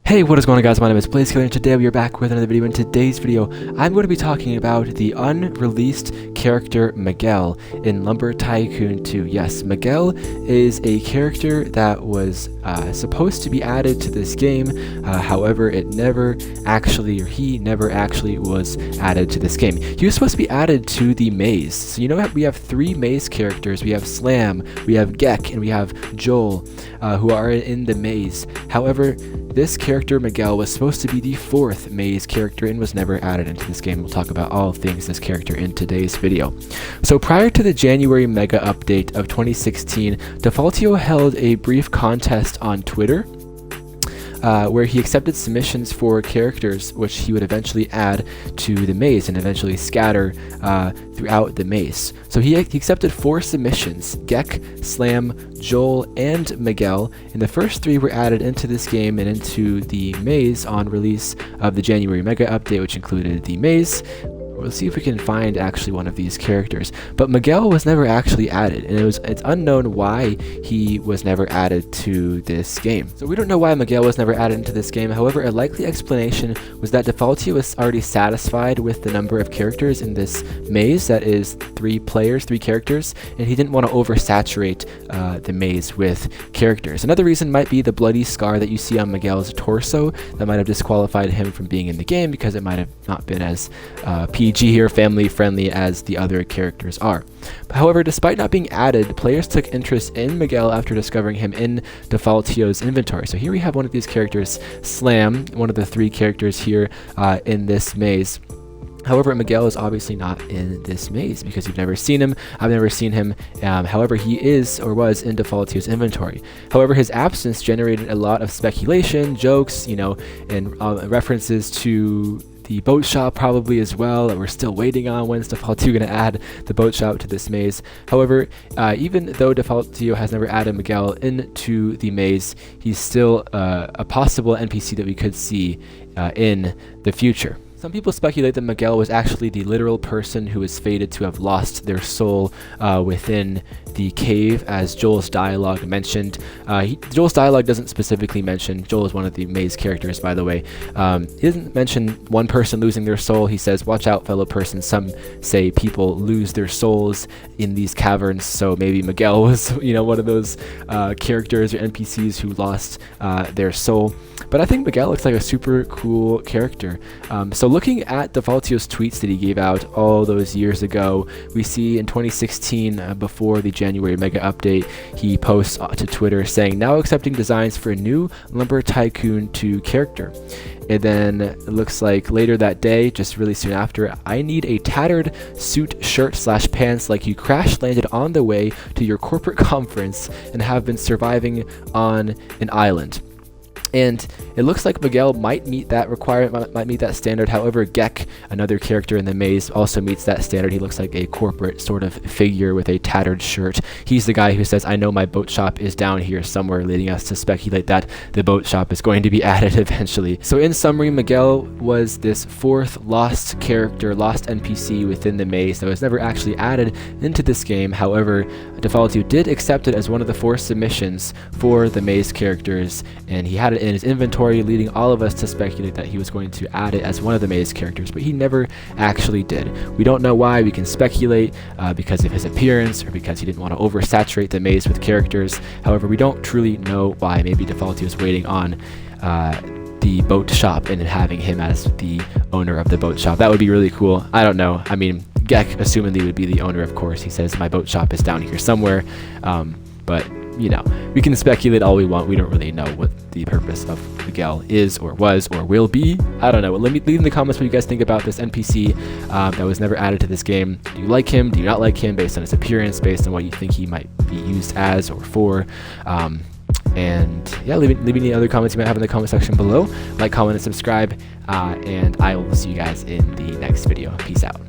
Hey, what is going on, guys? My name is Blazekiller, and today we are back with another video. In today's video, I'm going to be talking about the unreleased character Miguel in Lumber Tycoon 2. Yes, Miguel is a character that was supposed to be added to this game. However, he never actually was added to this game. He was supposed to be added to the maze. So you know what? We have three maze characters. We have Slam, we have Gek, and we have Joel, who are in the maze. However, this character Miguel was supposed to be the fourth maze character and was never added into this game. We'll talk about all things this character in today's video. So prior to the January mega update of 2016, Defaultio held a brief contest on Twitter where he accepted submissions for characters which he would eventually add to the maze and eventually scatter throughout the maze. So he accepted 4 submissions: Gek, Slam, Joel, and Miguel, and the first 3 were added into this game and into the maze on release of the January mega update, which included the maze. We'll see if we can find actually one of these characters. But Miguel was never actually added, and it's unknown why he was never added to this game. So we don't know why Miguel was never added into this game. However, a likely explanation was that Defaultio was already satisfied with the number of characters in this maze, that is 3 characters, and he didn't want to oversaturate the maze with characters. Another reason might be the bloody scar that you see on Miguel's torso that might have disqualified him from being in the game, because it might have not been as PG or family friendly as the other characters are. However, despite not being added, players took interest in Miguel after discovering him in Defaultio's inventory. So here we have one of these characters, Slam, one of the 3 characters here in this maze. However, Miguel is obviously not in this maze because you've never seen him. I've never seen him. However, he is or was in Defaultio's inventory. However, his absence generated a lot of speculation, jokes, and references to the boat shop probably as well, that we're still waiting on. When's Defaultio going to add the boat shop to this maze? However, even though Defaultio has never added Miguel into the maze, he's still a possible NPC that we could see in the future. Some people speculate that Miguel was actually the literal person who was fated to have lost their soul within the cave, as Joel's dialogue mentioned. Joel's dialogue doesn't specifically mention, Joel is one of the maze characters, by the way. He doesn't mention one person losing their soul. He says, "Watch out, fellow person. Some say people lose their souls in these caverns." So maybe Miguel was, one of those characters or NPCs who lost their soul. But I think Miguel looks like a super cool character. So looking at Defaultio's tweets that he gave out all those years ago, we see in 2016, before the January mega update, he posts to Twitter saying, "Now accepting designs for a new Lumber Tycoon 2 character." And then it looks like later that day, just really soon after, "I need a tattered suit, shirt / pants like you crash landed on the way to your corporate conference and have been surviving on an island." And it looks like Miguel might meet that requirement, might meet that standard. However, Gek, another character in the maze, also meets that standard. He looks like a corporate sort of figure with a tattered shirt. He's the guy who says, "I know my boat shop is down here somewhere," leading us to speculate that the boat shop is going to be added eventually. So in summary, Miguel was this 4th lost character, lost NPC within the maze that was never actually added into this game. However, Defaultio did accept it as one of the 4 submissions for the maze characters, and he had it in his inventory, leading all of us to speculate that he was going to add it as one of the maze characters, but he never actually did. We don't know why. We can speculate because of his appearance or because he didn't want to oversaturate the maze with characters. However, we don't truly know why. Maybe Defaultio is waiting on the boat shop and having him as the owner of the boat shop. That would be really cool. I don't know. I mean, Gek assumedly would be the owner, of course. He says, "My boat shop is down here somewhere." But we can speculate all we want. We don't really know what the purpose of Miguel is or was or will be. I don't know. Let me leave in the comments what you guys think about this NPC that was never added to this game. Do you like him? Do you not like him based on his appearance, based on what you think he might be used as or for? And yeah, leave any other comments you might have in the comment section below. Like, comment, and subscribe. And I will see you guys in the next video. Peace out.